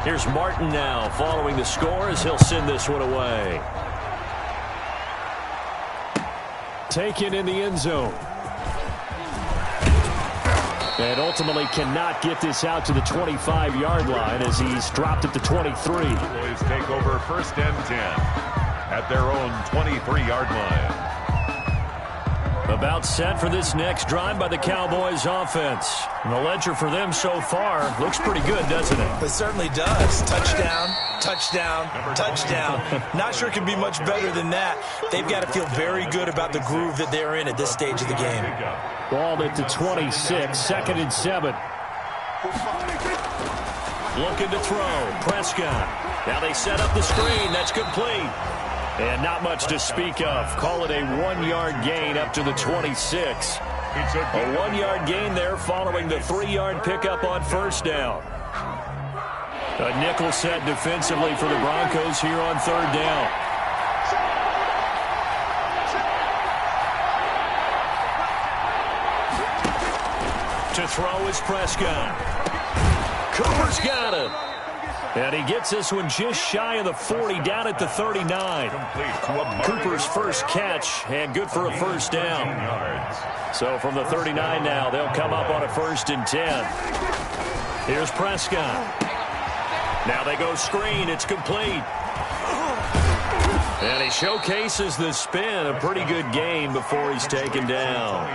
Here's Martin now following the score as he'll send this one away. Taken in the end zone. And ultimately cannot get this out to the 25-yard line as he's dropped it to 23. Cowboys take over 1st and 10 at their own 23-yard line. About set for this next drive by the Cowboys offense. And the ledger for them so far looks pretty good, doesn't it? It certainly does. Touchdown, touchdown, touchdown. Not sure it can be much better than that. They've got to feel very good about the groove that they're in at this stage of the game. Balled it to 26, 2nd and 7. Looking to throw. Prescott. Now they set up the screen. That's complete. And not much to speak of. Call it a 1-yard gain up to the 26. A 1-yard gain there following the 3-yard pickup on 1st down. A nickel set defensively for the Broncos here on 3rd down. To throw is Prescott. Cooper's got it. And he gets this one just shy of the 40, down at the 39. Cooper's first catch, and good for a 1st down. So from the 39 now, they'll come up on a 1st and 10. Here's Prescott. Now they go screen. It's complete. And he showcases the spin. A pretty good game before he's taken down.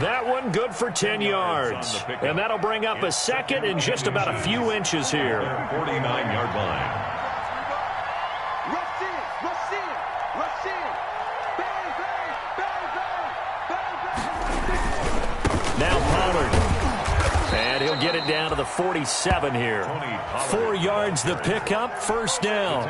That one good for 10 yards. And that'll bring up a 2nd and just about a few inches here. 49-yard line. Now Pollard. And he'll get it down to the 47 here. 4 yards the pickup, 1st down.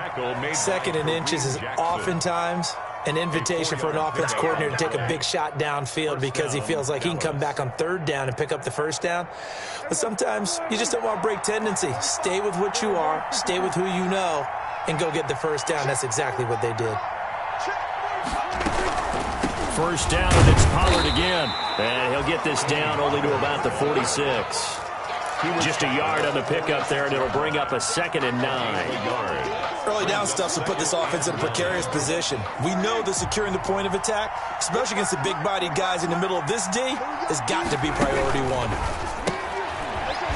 2nd and inches is oftentimes an invitation for an offense coordinator to take a big shot downfield because he feels like he can come back on 3rd down and pick up the 1st down. But sometimes you just don't want to break tendency. Stay with what you are, stay with who you know, and go get the 1st down. That's exactly what they did. 1st down, and it's Pollard again. And he'll get this down only to about the 46. Just a yard on the pickup there, and it'll bring up a 2nd and 9. Early down stuff will put this offense in a precarious position. We know that securing the point of attack, especially against the big-bodied guys in the middle of this D, has got to be priority 1.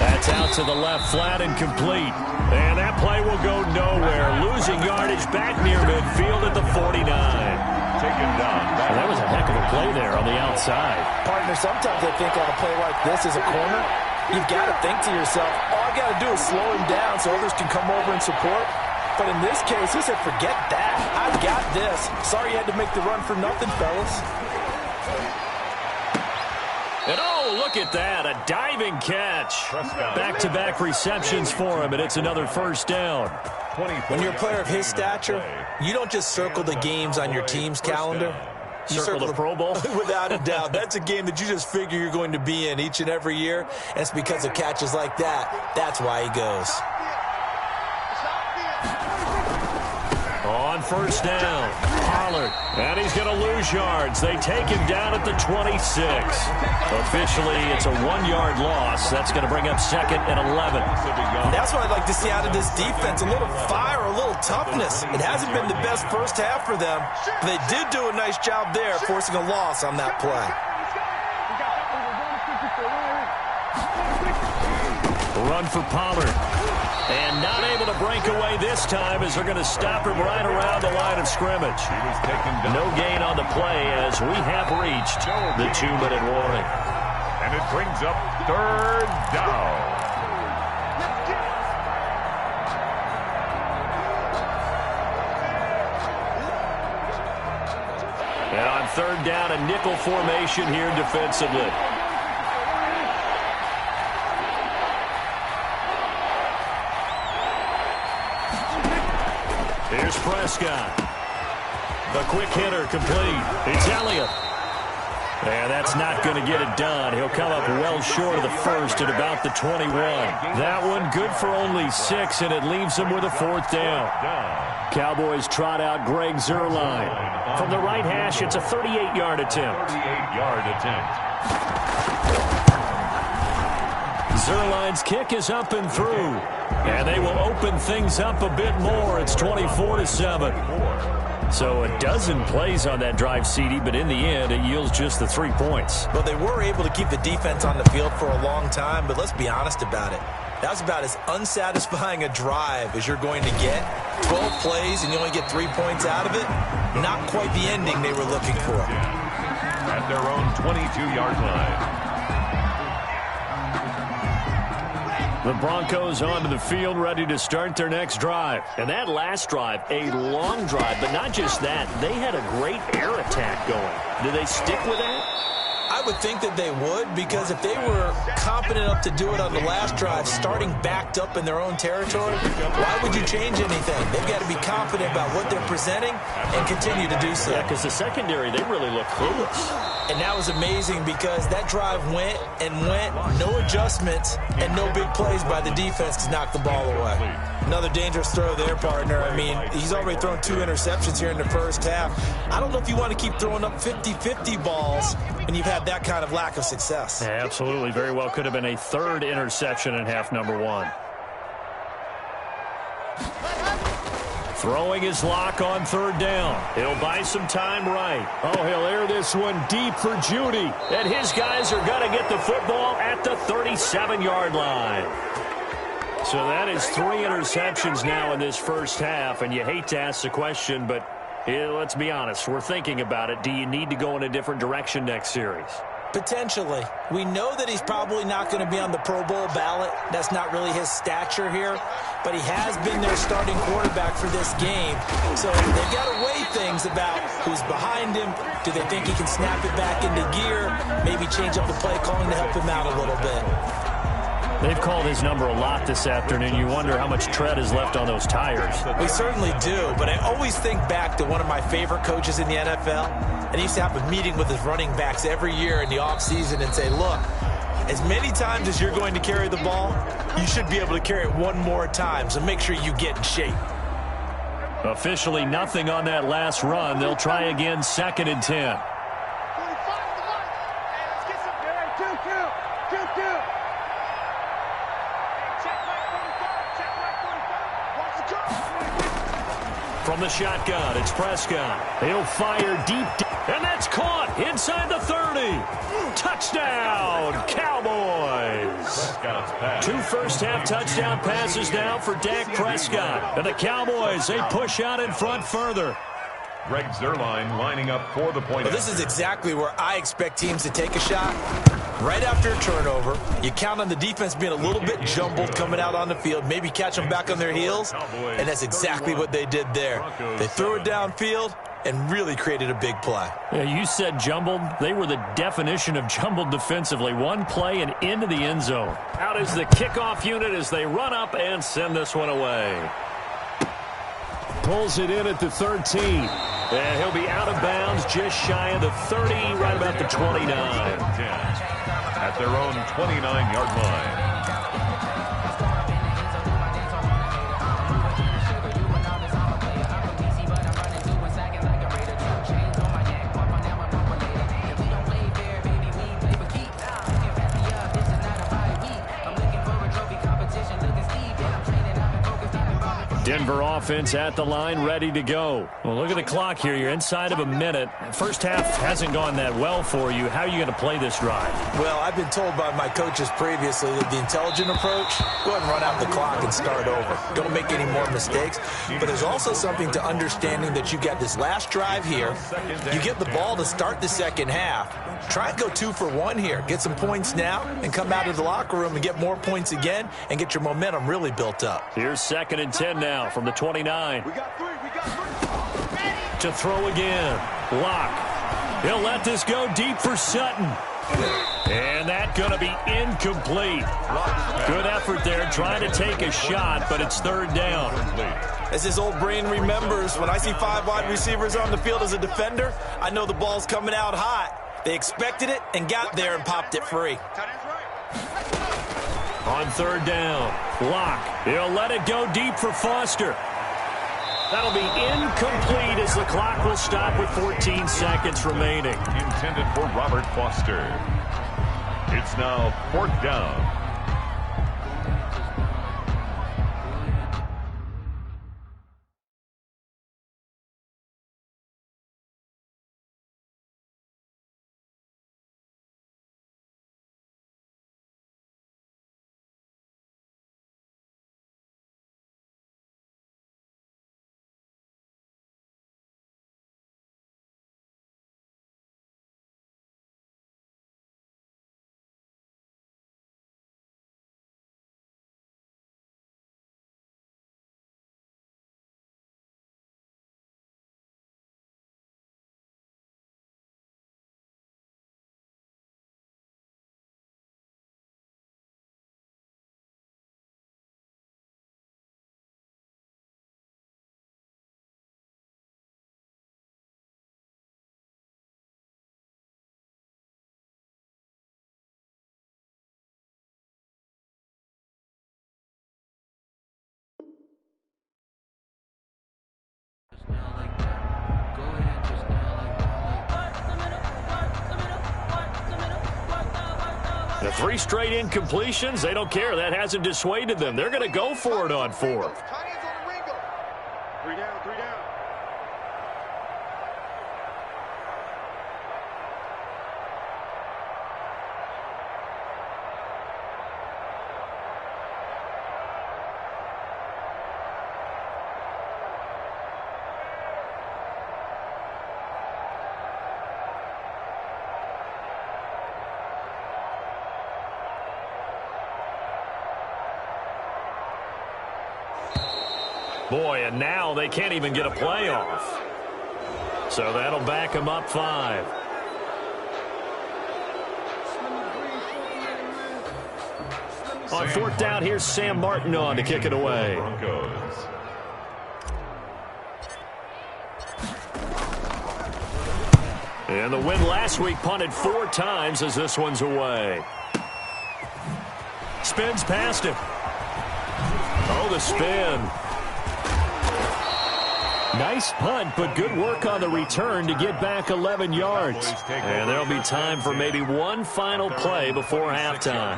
That's out to the left flat and complete. And that play will go nowhere. Losing yardage back near midfield at the 49. Taken down. Well, that was a heck of a play there on the outside. Partner, sometimes I think on a play like this as a corner, you've got to think to yourself, all I got to do is slow him down so others can come over and support. But in this case, he said, forget that. I got this. Sorry you had to make the run for nothing, fellas. And oh, look at that, a diving catch. Back-to-back receptions for him, and it's another 1st down. When you're a player of his stature, you don't just circle the games on your team's calendar. You circle the Pro Bowl? Without a doubt. That's a game that you just figure you're going to be in each and every year, and it's because of catches like that. That's why he goes. On 1st down, Pollard. And he's going to lose yards. They take him down at the 26. Officially, it's a 1-yard loss. That's going to bring up 2nd and 11. That's what I'd like to see out of this defense. A little fire, a little toughness. It hasn't been the best first half for them, but they did do a nice job there, forcing a loss on that play. Run for Pollard. And not able to break away this time as they're going to stop him right around the line of scrimmage. No gain on the play as we have reached the 2-minute warning. And it brings up 3rd down. And on 3rd down, a nickel formation here defensively. Here's Prescott. The quick hitter complete. It's Elliott. And that's not going to get it done. He'll come up well short of the 1st at about the 21. That one good for only 6, and it leaves him with a 4th down. Cowboys trot out Greg Zuerlein. From the right hash, it's a 38-yard attempt. 38-yard attempt. Zerline's kick is up and through. And they will open things up a bit more. It's 24-7. So a dozen plays on that drive, CD, but in the end, it yields just the 3 points. Well, they were able to keep the defense on the field for a long time, but let's be honest about it. That was about as unsatisfying a drive as you're going to get. 12 plays and you only get 3 points out of it. Not quite the ending they were looking for. At their own 22-yard line. The Broncos onto the field, ready to start their next drive. And that last drive, a long drive, but not just that. They had a great air attack going. Do they stick with that? I would think that they would, because if they were confident enough to do it on the last drive, starting backed up in their own territory, why would you change anything? They've got to be confident about what they're presenting and continue to do so. Yeah, because the secondary, they really look clueless. And that was amazing because that drive went and went, no adjustments, and no big plays by the defense to knock the ball away. Another dangerous throw there, partner. I mean, he's already thrown 2 interceptions here in the first half. I don't know if you want to keep throwing up 50-50 balls when you've had that kind of lack of success. Yeah, absolutely. Very well could have been a third interception in half number 1. Throwing his lock on third down. He'll buy some time right. Oh, he'll air this one deep for Judy. And his guys are going to get the football at the 37-yard line. So that is 3 interceptions now in this first half. And you hate to ask the question, but let's be honest. We're thinking about it. Do you need to go in a different direction next series? Potentially. We know that he's probably not going to be on the Pro Bowl ballot. That's not really his stature here. But he has been their starting quarterback for this game. So they've got to weigh things about who's behind him. Do they think he can snap it back into gear? Maybe change up the play calling to help him out a little bit. They've called his number a lot this afternoon. You wonder how much tread is left on those tires. We certainly do, but I always think back to one of my favorite coaches in the NFL. And he used to have a meeting with his running backs every year in the offseason and say, look, as many times as you're going to carry the ball, you should be able to carry it one more time, so make sure you get in shape. Officially nothing on that last run. They'll try again, 2nd and 10. From the shotgun, it's Prescott. He'll fire deep, and that's caught inside the 30. Touchdown, Cowboys. 2 first-half touchdown passes now for Dak Prescott. And the Cowboys, they push out in front further. Greg Zerline lining up for the point. Well, this is exactly where I expect teams to take a shot. Right after a turnover, you count on the defense being a little bit jumbled coming out on the field, maybe catch them back on their heels, and that's exactly what they did there. They threw it downfield and really created a big play. Yeah, you said jumbled. They were the definition of jumbled defensively. One play and into the end zone. Out is the kickoff unit as they run up and send this one away. Pulls it in at the 13. And he'll be out of bounds just shy of the 30, right about the 29. At their own 29-yard line. Denver offense at the line, ready to go. Well, look at the clock here. You're inside of a minute. First half hasn't gone that well for you. How are you going to play this drive? Well, I've been told by my coaches previously that the intelligent approach, go ahead and run out the clock and start over. Don't make any more mistakes. But there's also something to understanding that you got this last drive here. You get the ball to start the second half. Try and go 2 for 1 here. Get some points now and come out of the locker room and get more points again and get your momentum really built up. Here's 2nd and 10 now from the 29. To throw again. Lock. He'll let this go deep for Sutton. And that's going to be incomplete. Good effort there trying to take a shot, but it's 3rd down. As his old brain remembers, when I see 5 wide receivers on the field as a defender, I know the ball's coming out hot. They expected it and got there and popped it free. On 3rd down, Lock. He'll let it go deep for Foster. That'll be incomplete as the clock will stop with 14 seconds remaining. Intended for Robert Foster. It's now 4th down. The 3 straight incompletions, they don't care. That hasn't dissuaded them. They're going to go for it on 4th. 3 down, 3 down. Boy, and now they can't even get a play off. So that'll back them up 5. On 4th down, here's Sam Martin on to kick it away. Broncos. And the win last week punted 4 times as this one's away. Spins past him. Oh, the spin. Nice punt, but good work on the return to get back 11 yards. And there'll be time for maybe one final play before halftime.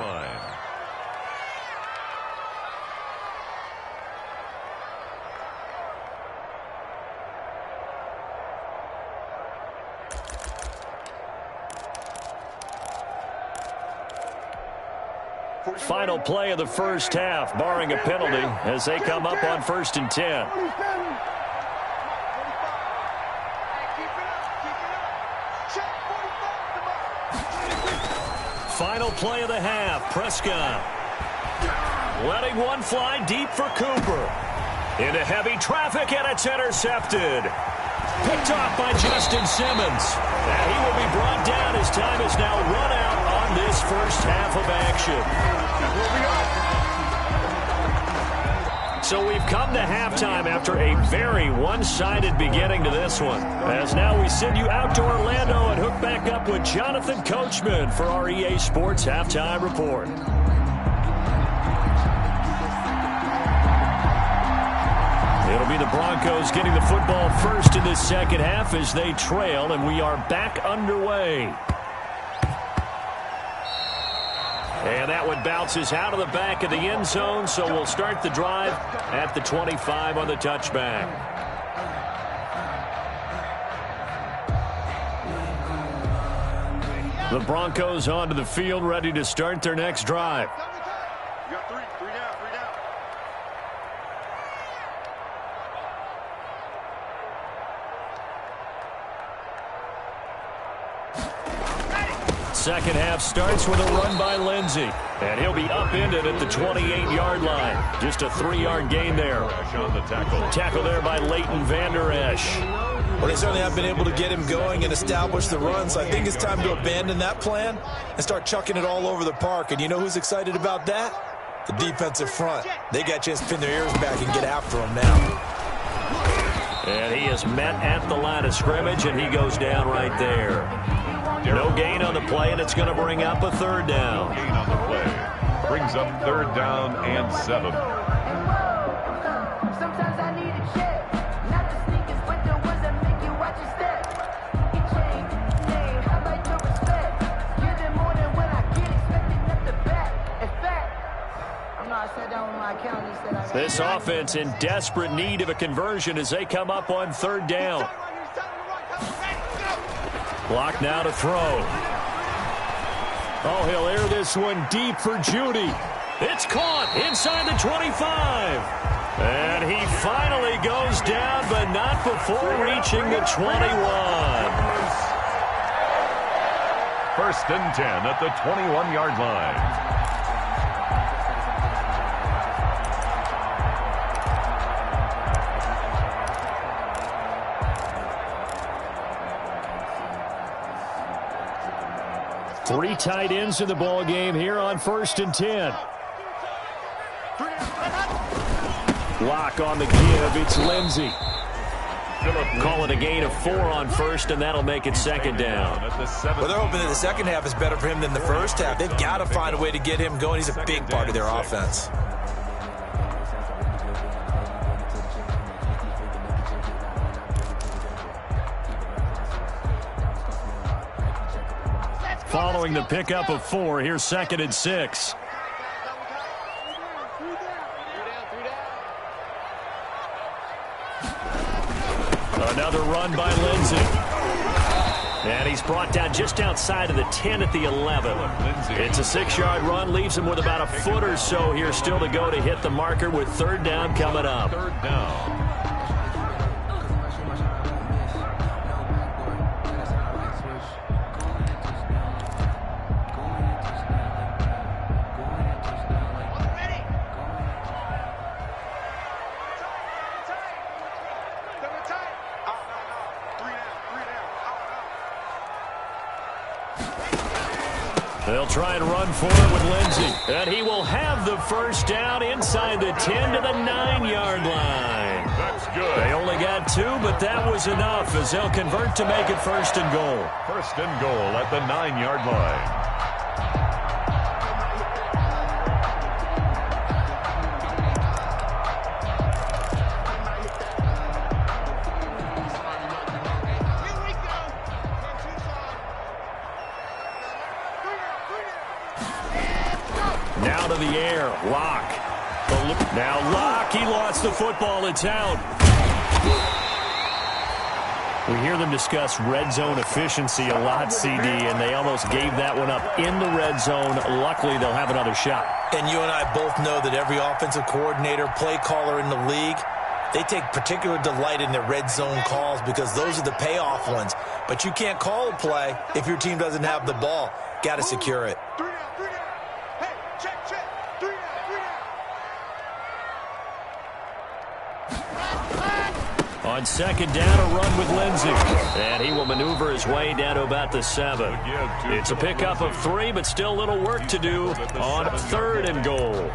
Final play of the first half, barring a penalty, as they come up on 1st and 10. Final play of the half, Prescott. Letting one fly deep for Cooper. Into heavy traffic, and it's intercepted. Picked off by Justin Simmons. And he will be brought down as time is now run out on this first half of action. So we've come to halftime after a very one-sided beginning to this one. As now we send you out to Orlando and hook back up with Jonathan Coachman for our EA Sports Halftime Report. It'll be the Broncos getting the football first in this second half as they trail, and we are back underway. And that one bounces out of the back of the end zone, so we'll start the drive at the 25 on the touchback. The Broncos onto the field, ready to start their next drive. You got 3 down, 3 down. Second half starts with a run by Lindsey. And he'll be upended at the 28-yard line. Just a 3-yard gain there. On the tackle. Tackle there by Leighton Vander Esch. Well, they certainly have been able to get him going and establish the run, so I think it's time to abandon that plan and start chucking it all over the park. And you know who's excited about that? The defensive front. They got a chance to pin their ears back and get after him now. And he is met at the line of scrimmage, and he goes down right there. No gain on the play, and it's going to bring up a 3rd down. Gain on the play. Brings up 3rd down and 7. Sometimes I need a check. Not the sneakers, but the ones that make you watch your step. Get changed, name, how about your respect? Give them more than what I get, expecting up the back. In fact, I sat down with my accountant, he said I got This offense in desperate need of a conversion as they come up on 3rd down. Block now to throw. Oh, he'll air this one deep for Judy. It's caught inside the 25. And he finally goes down, but not before reaching the 21. 1st and 10 at the 21-yard line. Three tight ends in the ball game here on 1st and 10. Lock on the give. It's Lindsey. Call it a gain of 4 on 1st, and that'll make it 2nd down. Well, they're hoping that the second half is better for him than the first half. They've got to find a way to get him going. He's a big part of their offense. following the pickup of 4. Here's 2nd and 6. Another run by Lindsey. And he's brought down just outside of the 10 at the 11. It's a 6-yard run, leaves him with about a foot or so here still to go to hit the marker with 3rd down coming up. 3rd down. They'll try and run for it with Lindsey. And he will have the 1st down inside the 10 to the 9-yard line. That's good. They only got 2, but that was enough as they'll convert to make it 1st and goal. 1st and goal at the 9-yard line. Now to the air, Locke. Now Locke, he lost the football. It's out. We hear them discuss red zone efficiency a lot, CD, and they almost gave that one up in the red zone. Luckily, they'll have another shot. And you and I both know that every offensive coordinator, play caller in the league, they take particular delight in their red zone calls because those are the payoff ones. But you can't call a play if your team doesn't have the ball. Got to secure it. On 2nd down, a run with Lindsey. And he will maneuver his way down to about the 7. It's a pickup of 3, but still a little work to do on 3rd and goal.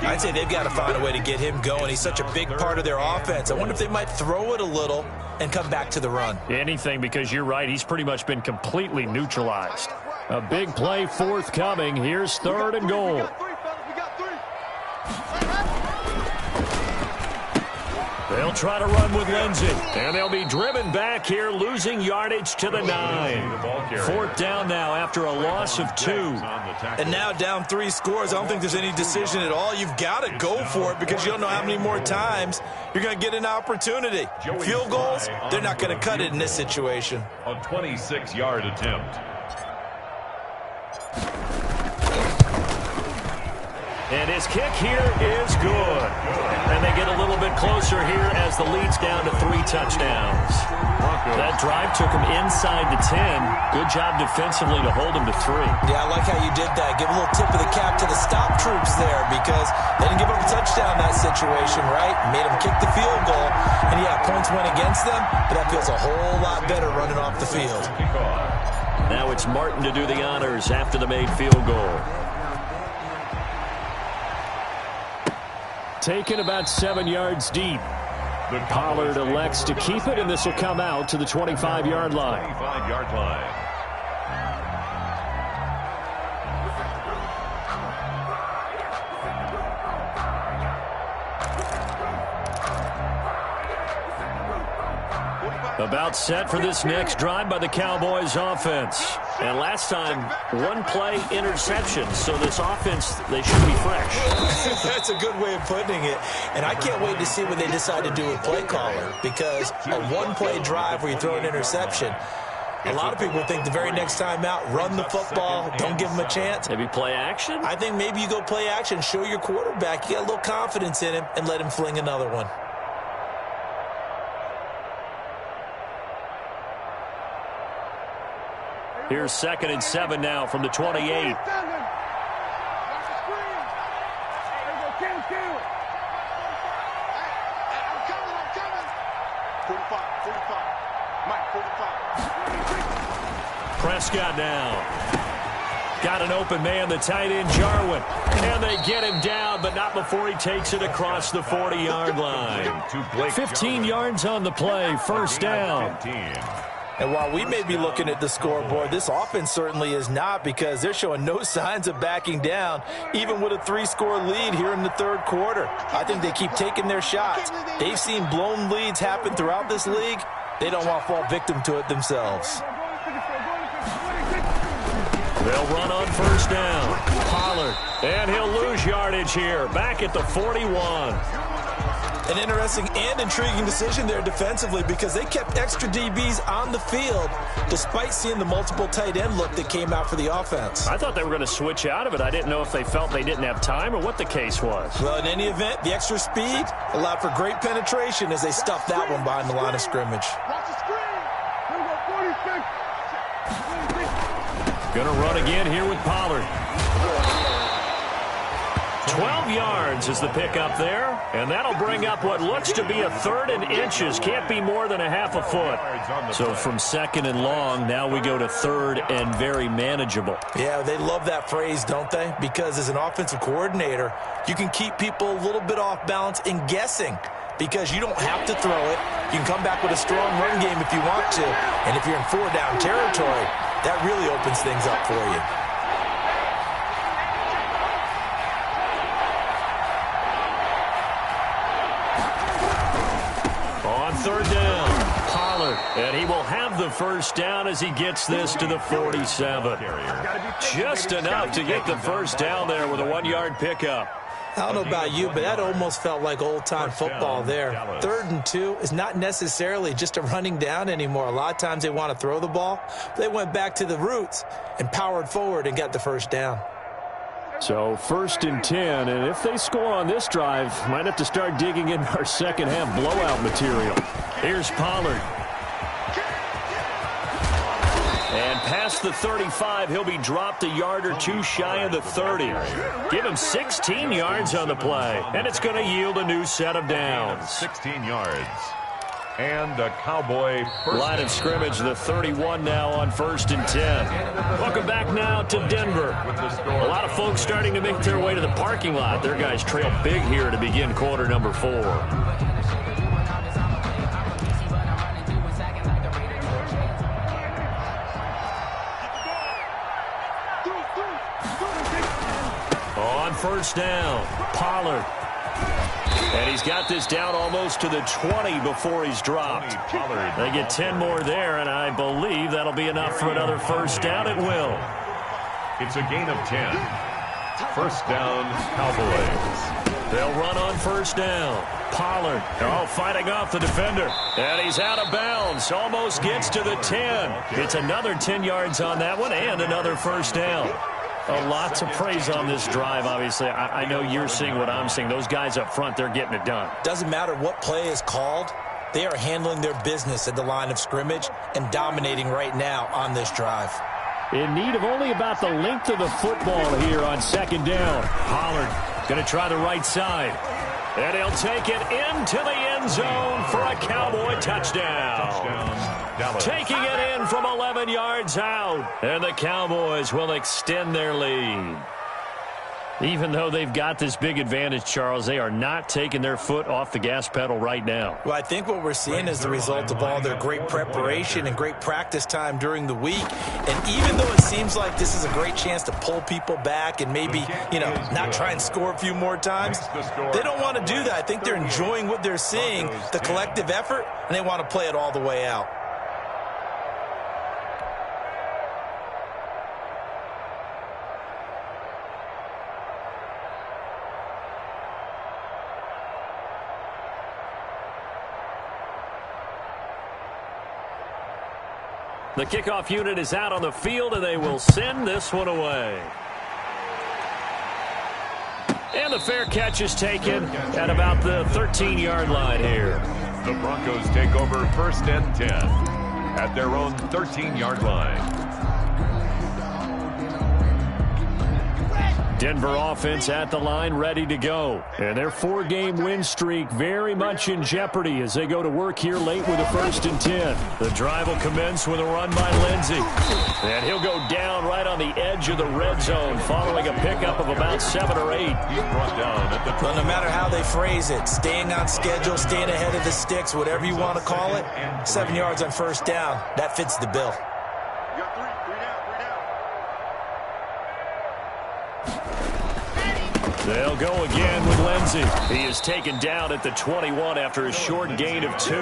I'd say they've got to find a way to get him going. He's such a big part of their offense. I wonder if they might throw it a little and come back to the run. Anything, because you're right. He's pretty much been completely neutralized. A big play forthcoming. Here's 3rd and goal. They'll try to run with Lindsey. And they'll be driven back here, losing yardage to the 9. 4th down now after a loss of 2. And now down 3 scores. I don't think there's any decision at all. You've got to go for it because you don't know how many more times you're going to get an opportunity. Field goals, they're not going to cut it in this situation. A 26-yard attempt. And his kick here is good. And they get a little bit closer here as the lead's down to 3 touchdowns. That drive took him inside the 10. Good job defensively to hold him to 3. Yeah, I like how you did that. Give a little tip of the cap to the stop troops there because they didn't give up a touchdown in that situation, right? Made them kick the field goal. And, yeah, points went against them, but that feels a whole lot better running off the field. Now it's Martin to do the honors after the made field goal. Taken about 7 yards deep. Pollard elects to keep it, and this will come out to the 25-yard line. 25-yard line. About set for this next drive by the Cowboys offense. And last time, 1 play interception. So this offense, they should be fresh. That's a good way of putting it. And I can't wait to see what they decide to do with play caller because a 1-play drive where you throw an interception, a lot of people think the very next time out, run the football, don't give them a chance. Maybe play action? I think maybe you go play action, show your quarterback, you got a little confidence in him, and let him fling another one. Here's 2nd and 7 now from the 28. Prescott now. Got an open man, the tight end, Jarwin. And they get him down, but not before he takes it across the 40-yard line. 15 yards on the play, 1st down. And while we may be looking at the scoreboard, this offense certainly is not because they're showing no signs of backing down, even with a 3-score lead here in the 3rd quarter. I think they keep taking their shots. They've seen blown leads happen throughout this league. They don't want to fall victim to it themselves. They'll run on first down. Pollard. And he'll lose yardage here. Back at the 41. An interesting and intriguing decision there defensively because they kept extra DBs on the field despite seeing the multiple tight end look that came out for the offense. I thought they were going to switch out of it. I didn't know if they felt they didn't have time or what the case was. Well, in any event, the extra speed allowed for great penetration as they stuffed that one behind the line of scrimmage. Going to run again here with Pollard. 12 yards is the pickup there, and that'll bring up what looks to be a 3rd and inches. Can't be more than a half a foot. So from 2nd and long, now we go to 3rd and very manageable. Yeah, they love that phrase, don't they? Because as an offensive coordinator, you can keep people a little bit off balance and guessing because you don't have to throw it. You can come back with a strong run game if you want to, and if you're in 4-down territory, that really opens things up for you. On 3rd down, Pollard, and he will have the first down as he gets this to the 47. Just enough to get the first down there with a 1-yard pickup. I don't know about you, but that almost felt like old-time football there. 3rd and 2 is not necessarily just a running down anymore. A lot of times they want to throw the ball. They went back to the roots and powered forward and got the first down. So 1st and 10, and if they score on this drive, might have to start digging in our second-half blowout material. Here's Pollard. And past the 35, he'll be dropped a yard or two shy of the 30. Give him 16 yards on the play, and it's going to yield a new set of downs. 16 yards. And a Cowboy line of scrimmage, the 31 now on 1st and 10. Welcome back now to Denver. A lot of folks starting to make their way to the parking lot. Their guys trail big here to begin quarter number 4. On first down, Pollard. And he's got this down almost to the 20 before he's dropped. They get 10 more there, and I believe that'll be enough for another first down. It will. It's a gain of 10. First down, Cowboys. They'll run on first down. Pollard, fighting off the defender. And he's out of bounds. Almost gets to the 10. It's another 10 yards on that one and another first down. A lot to praise on this drive, obviously. I know you're seeing what I'm seeing. Those guys up front, they're getting it done. Doesn't matter what play is called. They are handling their business at the line of scrimmage and dominating right now on this drive. In need of only about the length of the football here on 2nd down. Pollard going to try the right side. And he'll take it into the end zone for a Cowboy touchdown. Taking it in from 11 yards out. And the Cowboys will extend their lead. Even though they've got this big advantage, Charles, they are not taking their foot off the gas pedal right now. Well, I think what we're seeing is the result of all their great preparation and great practice time during the week. And even though it seems like this is a great chance to pull people back and maybe, not try and score a few more times, they don't want to do that. I think they're enjoying what they're seeing, the collective effort, and they want to play it all the way out. The kickoff unit is out on the field, and they will send this one away. And the fair catch is taken at about the 13-yard line here. The Broncos take over 1st and 10 at their own 13-yard line. Denver offense at the line, ready to go. And their 4-game win streak very much in jeopardy as they go to work here late with a 1st and 10. The drive will commence with a run by Lindsey. And he'll go down right on the edge of the red zone following a pickup of about 7 or 8. He's brought down at the Well, no matter how they phrase it, staying on schedule, staying ahead of the sticks, whatever you want to call it, 7 yards on first down, that fits the bill. They'll go again with Lindsey. He is taken down at the 21 after a short gain of 2.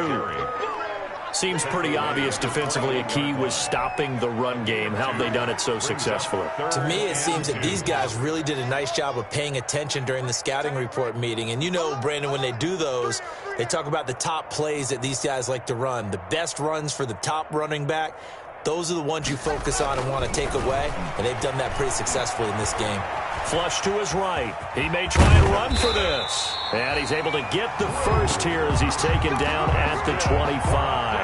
Seems pretty obvious defensively a key was stopping the run game. How have they done it so successfully? To me, it seems that these guys really did a nice job of paying attention during the scouting report meeting. And you know, Brandon, when they do those, they talk about the top plays that these guys like to run. The best runs for the top running back, those are the ones you focus on and want to take away. And they've done that pretty successfully in this game. Flush to his right. He may try and run for this. And he's able to get the first here as he's taken down at the 25.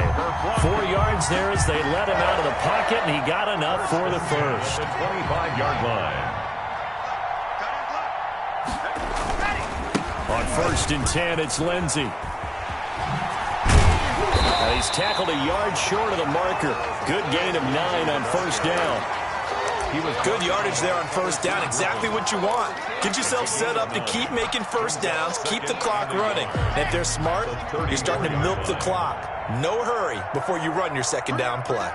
4 yards there as they let him out of the pocket, and he got enough for the first. The 25-yard line. On 1st and 10, it's Lindsey. He's tackled a yard short of the marker. Good gain of 9 on 1st down. Good yardage there on 1st down. Exactly what you want. Get yourself set up to keep making 1st downs, keep the clock running. And if they're smart, you're starting to milk the clock. No hurry before you run your 2nd down play.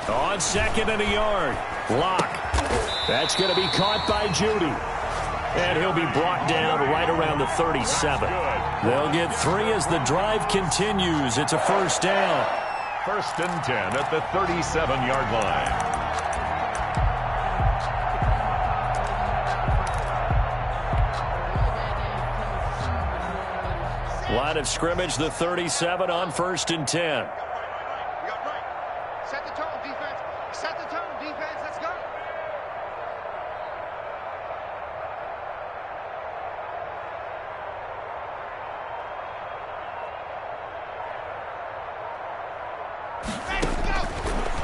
On 2nd and a yard. Lock. That's going to be caught by Judy. And he'll be brought down right around the 37. They'll get 3 as the drive continues. It's a 1st down. 1st and 10 at the 37-yard line. Line of scrimmage, the 37 on 1st and 10. Set the tone, defense. Set the tone, defense. Let's go.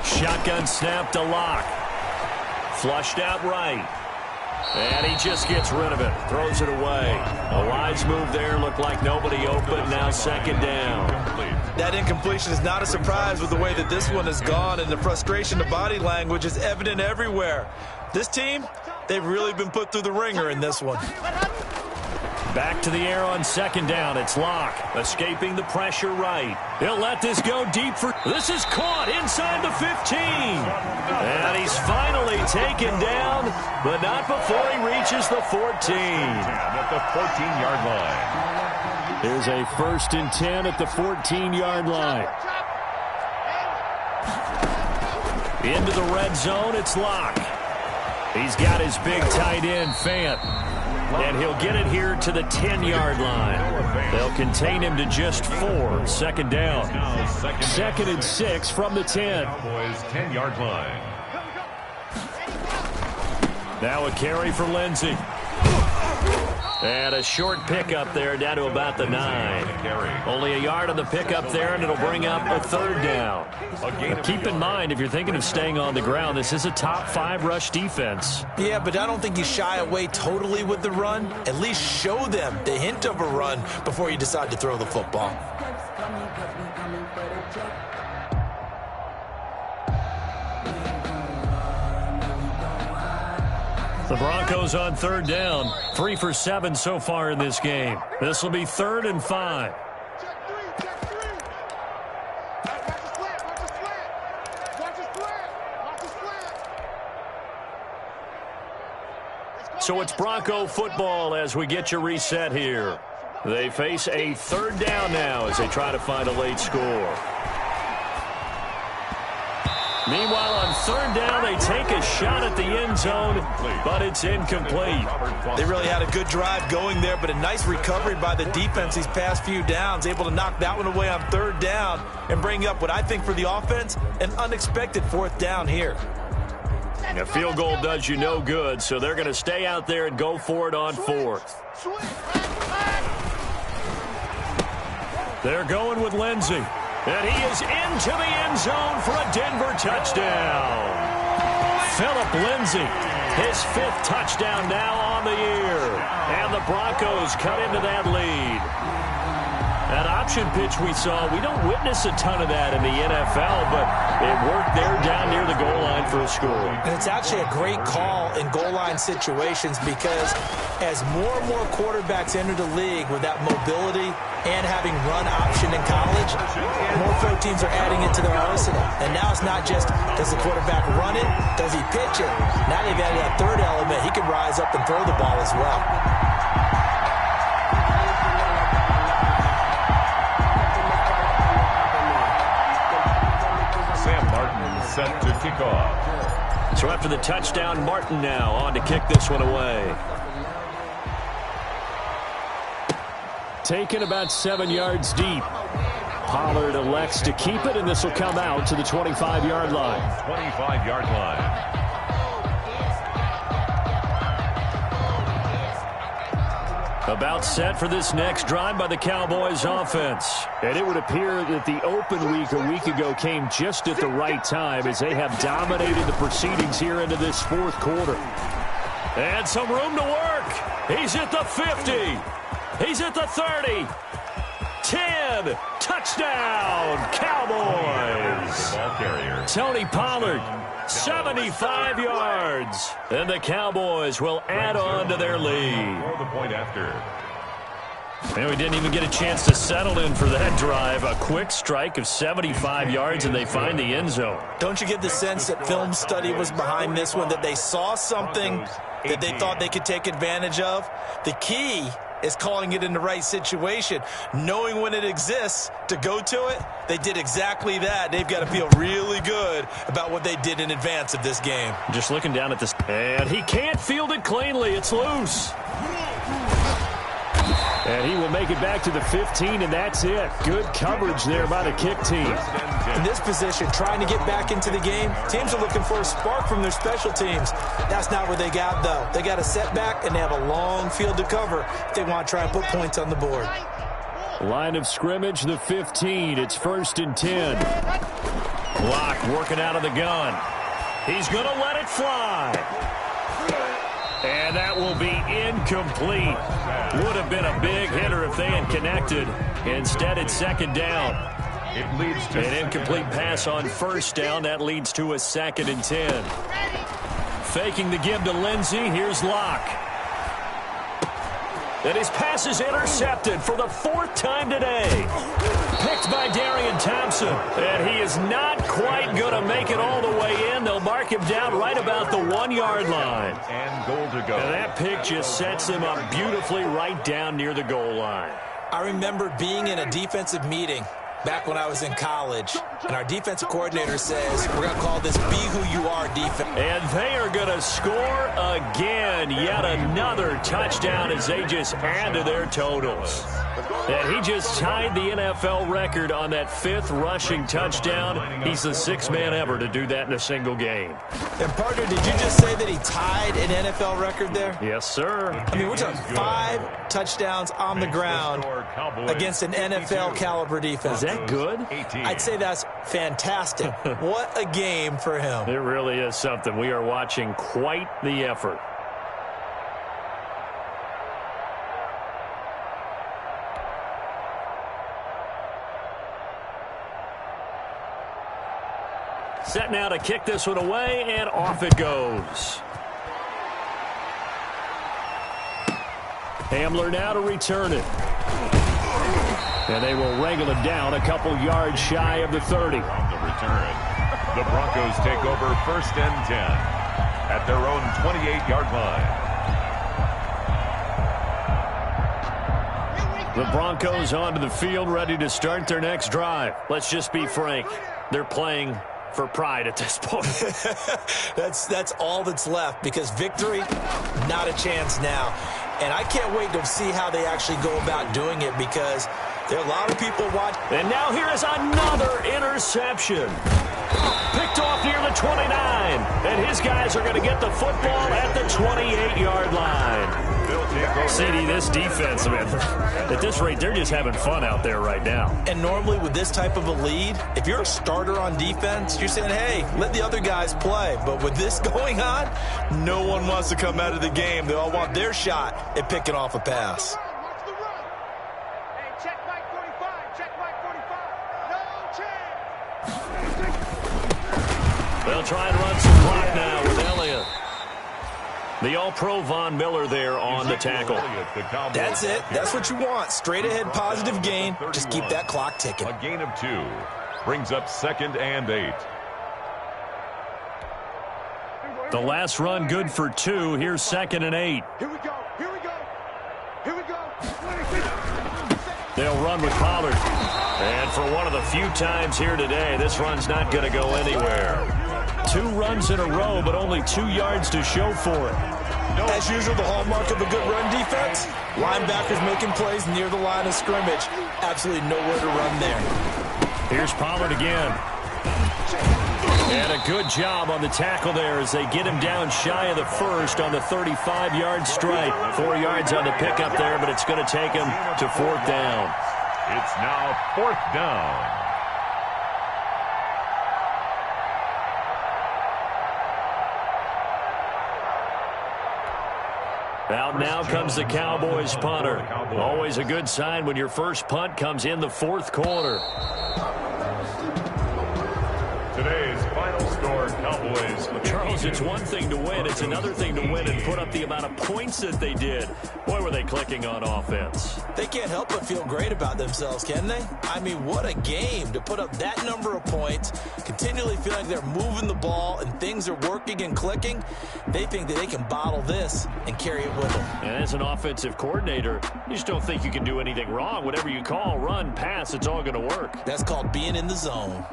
Shotgun snap to Lock. Flushed out right. And he just gets rid of it. Throws it away. A wise move there. Looked like nobody open. Now 2nd down. That incompletion is not a surprise with the way that this one has gone, and the frustration, the body language is evident everywhere. This team, they've really been put through the ringer in this one. Back to the air on 2nd down. It's Lock. Escaping the pressure right. He'll let this go deep for... This is caught inside the 15. And he's finally taken down, but not before he reaches the 14. At the 14-yard line. Here's a 1st and 10 at the 14-yard line. Into the red zone, it's Lock. He's got his big tight end, Fant. And he'll get it here to the 10-yard line. They'll contain him to just 4. 2nd down. 2nd and 6 from the 10. Cowboys 10-yard line. Now a carry for Lindsey. And a short pickup there down to about the 9. Only a yard on the pickup there, and it'll bring up a 3rd down. Keep in mind, if you're thinking of staying on the ground, this is a top 5 rush defense. Yeah, but I don't think you shy away totally with the run. At least show them the hint of a run before you decide to throw the football. The Broncos on 3rd down. 3 for 7 so far in this game. This will be 3rd and 5. Check 3. Watch the slant. Watch the slant. Watch the slant. Watch the slant. So it's Bronco football as we get you reset here. They face a 3rd down now as they try to find a late score. Meanwhile, on 3rd down, they take a shot at the end zone, but it's incomplete. They really had a good drive going there, but a nice recovery by the defense these past few downs, able to knock that one away on 3rd down and bring up what I think for the offense, an unexpected 4th down here. A field goal does you no good, so they're going to stay out there and go for it on 4th. They're going with Lindsey. And he is into the end zone for a Denver touchdown. Phillip Lindsey, his 5th touchdown now on the year. And the Broncos cut into that lead. That option pitch we saw, we don't witness a ton of that in the NFL, but it worked there down near the goal line for a score. And it's actually a great call in goal line situations because as more and more quarterbacks enter the league with that mobility and having run option in college, more pro teams are adding it to their arsenal. And now it's not just, does the quarterback run it, does he pitch it? Now they've added that third element. He can rise up and throw the ball as well. Set to kick off. So after the touchdown, Martin now on to kick this one away. Taken about 7 yards deep. Pollard elects to keep it, and this will come out to the 25-yard line. 25-yard line. About set for this next drive by the Cowboys offense. And it would appear that the open week a week ago came just at the right time as they have dominated the proceedings here into this fourth quarter. And some room to work. He's at the 50. He's at the 30. 10. Touchdown, Cowboys. Ball carrier. Tony Pollard, 75 yards. And the Cowboys will add on to their lead. Throw the point after. And we didn't even get a chance to settle in for that drive. A quick strike of 75 yards, and they find the end zone. Don't you get the sense that film study was behind this one, that they saw something that they thought they could take advantage of? The key is calling it in the right situation, knowing when it exists to go to it. They did exactly that. They've got to feel really good about what they did in advance of this game. Just looking down at this, and he can't field it cleanly. It's loose. And he will make it back to the 15, and that's it. Good coverage there by the kick team. In this position, trying to get back into the game, teams are looking for a spark from their special teams. That's not what they got, though. They got a setback, and they have a long field to cover if they want to try and put points on the board. Line of scrimmage, the 15. It's 1st and 10. Block working out of the gun. He's going to let it fly. And that will be incomplete. Would have been a big hitter if they had connected. Instead, it's 2nd down. It leads to an incomplete pass on 1st down. That leads to a 2nd and 10. Faking the give to Lindsey. Here's Locke. And his pass is intercepted for the 4th time today. Picked by Darian Thompson. And he is not quite going to make it all the way in. They'll mark him down right about the 1-yard line. And goal to go. And that pick just sets him up beautifully right down near the goal line. I remember being in a defensive meeting back when I was in college, and our defensive coordinator says, we're going to call this Be Who You Are defense. And they are going to score again. Yet another touchdown as they just add to their totals. And he just tied the NFL record on that 5th rushing touchdown. He's the 6th man ever to do that in a single game. And, partner, did you just say that he tied an NFL record there? Yes, sir. I mean, we're talking 5 touchdowns on the ground against an NFL-caliber defense. Is that good? I'd say that's fantastic. What a game for him. It really is something. We are watching quite the effort. Set now to kick this one away, and off it goes. Hamler now to return it. And they will wrangle it down a couple yards shy of the 30. On the return, the Broncos take over 1st and 10 at their own 28-yard line. The Broncos onto the field, ready to start their next drive. Let's just be frank. They're playing for pride at this point. That's all that's left, because victory, not a chance now. And I can't wait to see how they actually go about doing it, because there are a lot of people watching. And now here is another interception. Picked off near the 29. And his guys are going to get the football at the 28-yard line. CD, this defense, man, at this rate, they're just having fun out there right now. And normally with this type of a lead, if you're a starter on defense, you're saying, hey, let the other guys play. But with this going on, no one wants to come out of the game. They all want their shot at picking off a pass. Watch the run. Hey, check Mike 45. They'll try and run some clock now with Elliott. The All-Pro Von Miller there on the tackle. That's it. That's what you want. Straight ahead positive gain. Just keep that clock ticking. A gain of 2 brings up 2nd and 8. The last run good for 2. Here's 2nd and 8. Here we go. Here we go. Here we go. They'll run with Pollard. And for one of the few times here today, this run's not going to go anywhere. 2 runs in a row, but only 2 yards to show for it. As usual, the hallmark of a good run defense, linebackers making plays near the line of scrimmage. Absolutely nowhere to run there. Here's Pollard again. And a good job on the tackle there as they get him down shy of the first on the 35-yard strike. 4 yards on the pickup there, but it's going to take him to 4th down. It's now 4th down. Out now comes the Cowboys punter. Always a good sign when your first punt comes in the 4th quarter. Today's final score, Cowboys. Charles, it's one thing to win. It's another thing to win and put up the amount of points that they did. Boy, were they clicking on offense. They can't help but feel great about themselves, can they? I mean, what a game to put up that number of points, continually feel like they're moving the ball and things are working and clicking. They think that they can bottle this and carry it with them. And as an offensive coordinator, you just don't think you can do anything wrong. Whatever you call, run, pass, it's all going to work. That's called being in the zone.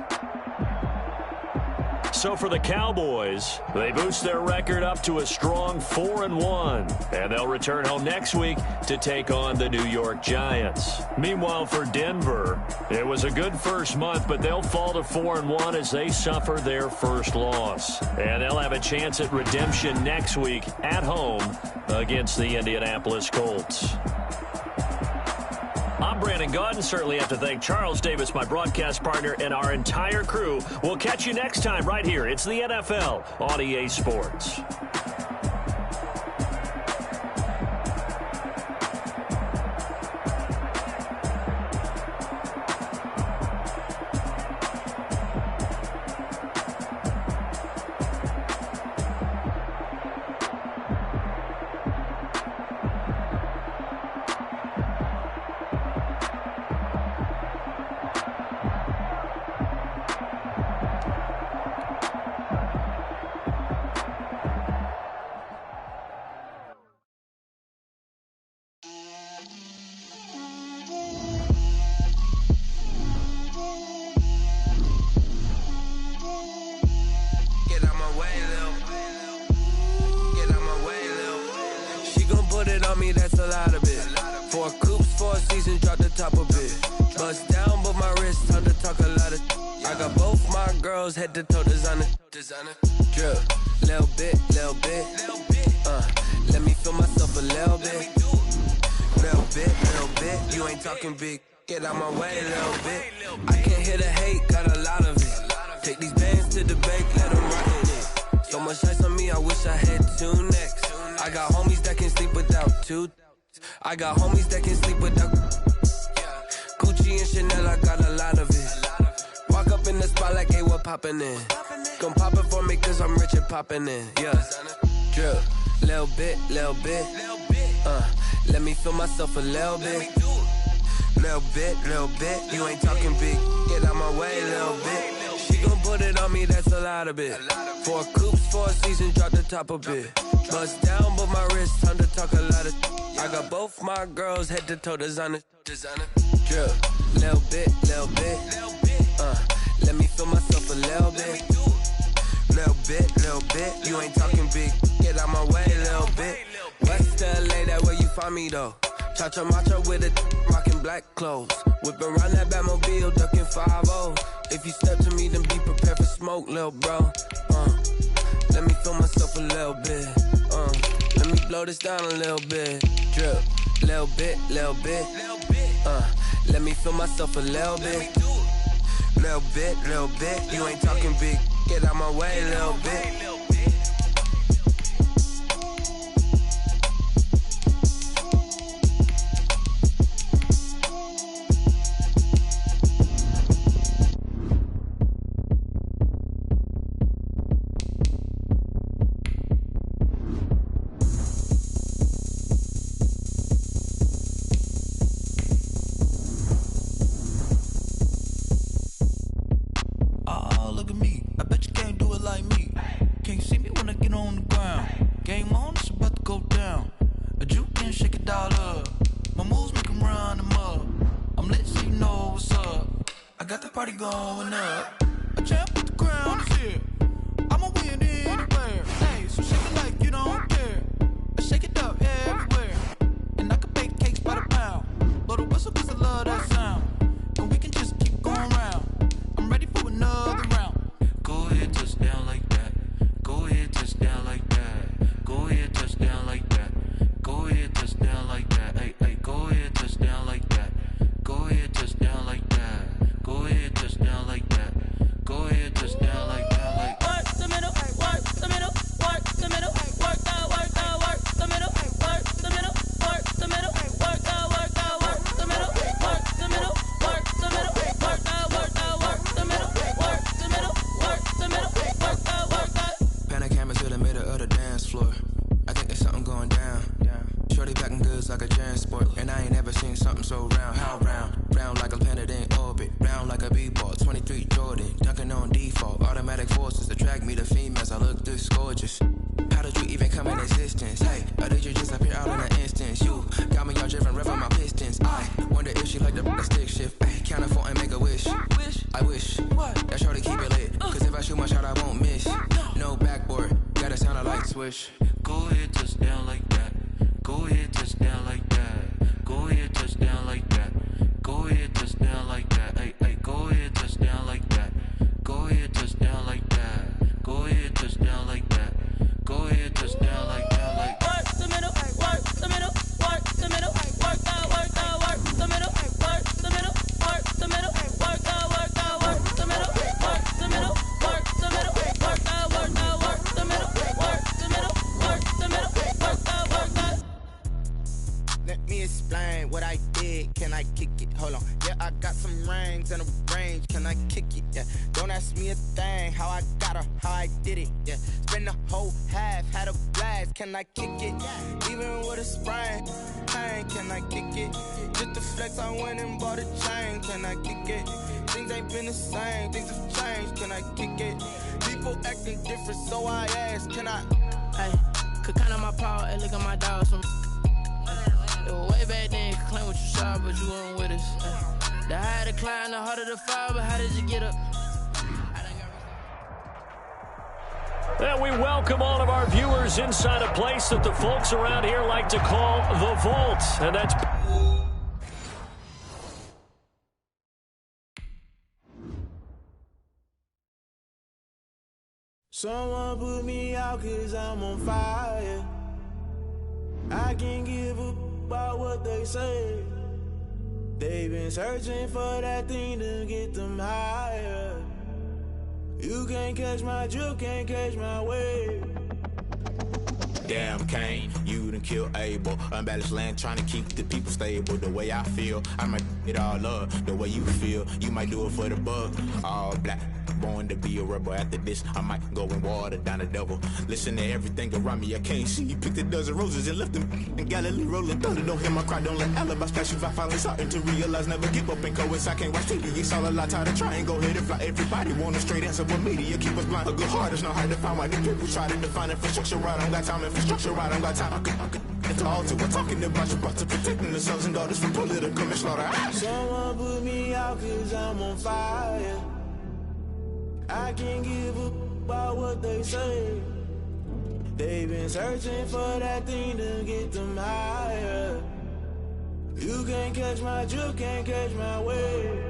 So for the Cowboys, they boost their record up to a strong 4-1, and they'll return home next week to take on the New York Giants. Meanwhile, for Denver, it was a good first month, but they'll fall to 4-1 as they suffer their first loss. And they'll have a chance at redemption next week at home against the Indianapolis Colts. I'm Brandon Gaudin. Certainly have to thank Charles Davis, my broadcast partner, and our entire crew. We'll catch you next time right here. It's the NFL on EA Sports. That's a lot of it. 4 coops, 4 seasons, drop the top of it. Bust down, but my wrist, time to talk a lot of. I got both my girls head to toe designer. Drip, little bit. Let me feel myself a little bit. Little bit. You ain't talking big. Get out my way, little bit. I can't hear the hate, got a lot of it. Take these bands to the bank, let them rock in it. So much ice on me, I wish I had 2 necks. I got homies that can sleep without 2. I got homies that can sleep without Gucci and Chanel, I got a lot of it. Walk up in the spot like, hey, what poppin' in? Come pop it for me, cause I'm rich and poppin' in. Yeah, drip, little bit. Let me feel myself a little bit. Little bit. You ain't talking big. Get out my way, little bit. She gon' put it on me, that's a lot of it. 4 coops, 4 seasons, drop the top a bit. Bust down, but my wrist, time to talk a lot of. I got both my girls head to toe designer. Drip, little bit. Let me feel myself a little bit. Little bit. You ain't talking big. Get out my way, little bit. West LA, that where you find me though. Cha-cha matcha with it, rockin' black clothes. Whip around that Batmobile, ducking 5-0. If you step to me, then be prepared for smoke, lil' bro. Let me feel myself a little bit. Let me blow this down a little bit. Drip, little bit. Let me feel myself a little bit. Little bit. You ain't talking big. Get out my way, little bit. look at me. I bet you can't do it like me. Can't see me when I get on the ground. Game on, it's about to go down. A juke and shake it all up. My moves make 'em run them up. I'm lit so you know what's up. I got the party going up. A champ with the crown is here. I'ma win anywhere. Hey, so shake it like you don't care. I shake it up everywhere. And I can bake cakes by the pound. Blow the whistle 'cause I love that sound. And we can just keep going round. I'm ready for another round. Go ahead, touch down like that. Go ahead, touch down like that. Go ahead, touch down like that. Go ahead, touch down like that. Hey, hey, go ahead, touch down like that. Go ahead, touch down like that. Go ahead, touch down like that. Go ahead, touch down like that. Like work the middle, work the middle, work the middle, work that, work that, work the middle, work the middle, work the middle, work that, work that, work the middle, work the middle, work the middle, work that, work that, work the middle, work the middle, work the middle, work that, work that. Panic camera to the middle of the dance floor. I think there's something going down. Shorty packing goods like a transport, and I ain't never seen something so round. How round? Round like a planet in orbit, round like a b-ball. 23 Jordan, dunking on default. Automatic forces attract me to females. I look this gorgeous. How did you even come in existence? Hey, or did you just appear out in an instance? You got me all driven, revving my pistons. I wonder if she like the stick shift. Hey, count a 4 and make a wish. I wish that shorty keep it lit, 'cause if I shoot my shot, I won't miss. No backboard, gotta sound a light switch. Go ahead, touch down like that. Go ahead, touch down like that. Go ahead, touch down like that. Go ahead, touch down like that. Hey, hey, go ahead, touch down like that. Go ahead, touch down like that. Go ahead, touch down like that. Go ahead, touch down like that. Like work the middle, work the middle, work the middle, work that, work that, work the middle, work the middle, work the middle, work that, work that, work the middle, work the middle, work the middle, work that, work that, work the middle, work the middle, work the middle, work that, work that. Let me explain what I did. Can I kick it? Hold on. Yeah, I got some rings and a range. Can I kick it? Yeah. Don't ask me a thing. How I got her, how I did it. Yeah. Spend the whole half, had a blast. Can I kick it? Even with a sprain. Pain, can I kick it? Just the flex, I went and bought a chain. Can I kick it? Things ain't been the same. Things have changed. Can I kick it? People acting different, so I ask. Can I? Hey, could count on my power and look at my dogs from. Way back then, you could claim what you saw, but you weren't with us. The higher the climb, the harder the fall, but how did you get up? And we welcome all of our viewers inside a place that the folks around here like to call the Vault. And that's... Someone put me out 'cause I'm on fire. I can't give a about what they say. They've been searching for that thing to get them higher. You can't catch my drift, can't catch my wave. Damn, Kane, you done killed Abel. Unbalanced land, trying to keep the people stable. The way I feel, I might it all up. The way you feel, you might do it for the bug. All black, born to be a rebel. After this, I might go and water down the devil. Listen to everything around me, I can't see. Picked a dozen roses and left them in Galilee rolling thunder. Don't hear my cry, don't let alibis pass you. I finally starting to realize, never give up and coincide. I can't watch TV, it's all a lot. Tired of trying, go ahead and fly. Everybody want a straight answer, but media keep us blind. A good heart is not hard to find. Why the people try to define infrastructure right? I don't got time, infrastructure right, I don't got time. I could it's all to we're talking about your to protecting the sons and daughters from political manslaughter. Someone put me out 'cause I'm on fire. I can't give a about what they say. They've been searching for that thing to get them higher. You can't catch my drift, can't catch my wave.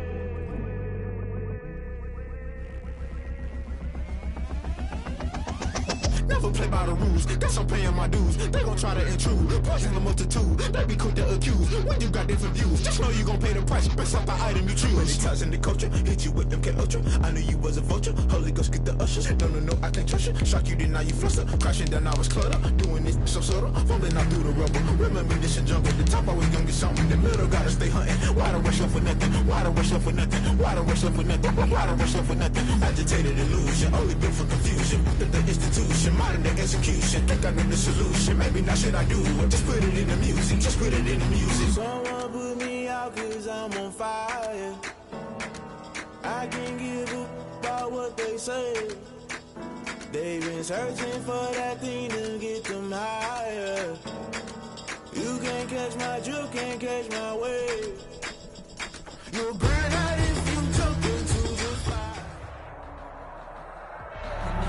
Never play by the rules, guess I'm paying my dues. They gon' try to intrude, poison the multitude. They be quick to accuse, when you got different views. Just know you gon' pay the price, based off the item you choose. When it ties in the culture, hit you with MK Ultra. I knew you was a vulture, Holy Ghost get the ushers. No, I can't trust you. Shock you, then now you fluster. Crashing down, I was cluttered. Doing this so subtle, fumbling out through the rubble. Remember this in jungle, the top I was young, get something. In the middle, gotta stay hunting. Why the rush left for nothing? Why the rush left for nothing? Why the rush left for nothing? Why the rush left for nothing? Agitated illusion, only built for confusion. The institution, modern day execution. Think I know the solution. Maybe not should I do it? Just put it in the music. Just put it in the music. Someone put me out 'cause I'm on fire. I can't give a about what they say. They've been searching for that thing to get them higher. You can't catch my drift, can't catch my wave. You'll burn out if you jump into the fire.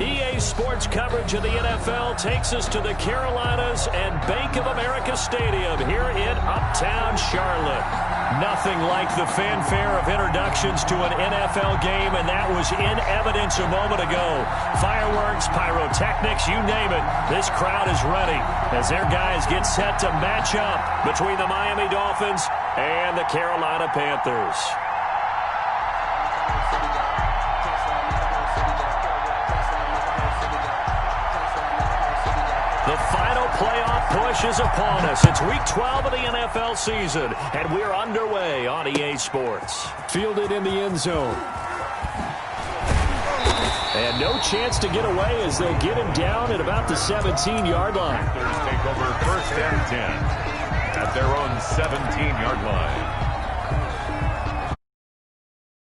EA Sports coverage of the NFL takes us to the Carolinas and Bank of America Stadium here in Uptown Charlotte. Nothing like the fanfare of introductions to an NFL game, and that was in evidence a moment ago. Fireworks, pyrotechnics, you name it. This crowd is ready as their guys get set to match up between the Miami Dolphins and the Carolina Panthers. The final playoff push is upon us. It's week 12 of the NFL season, and we're underway on EA Sports. Fielded in the end zone. And no chance to get away as they'll get him down at about the 17-yard line. Panthers take over 1st and 10 at their own 17-yard line.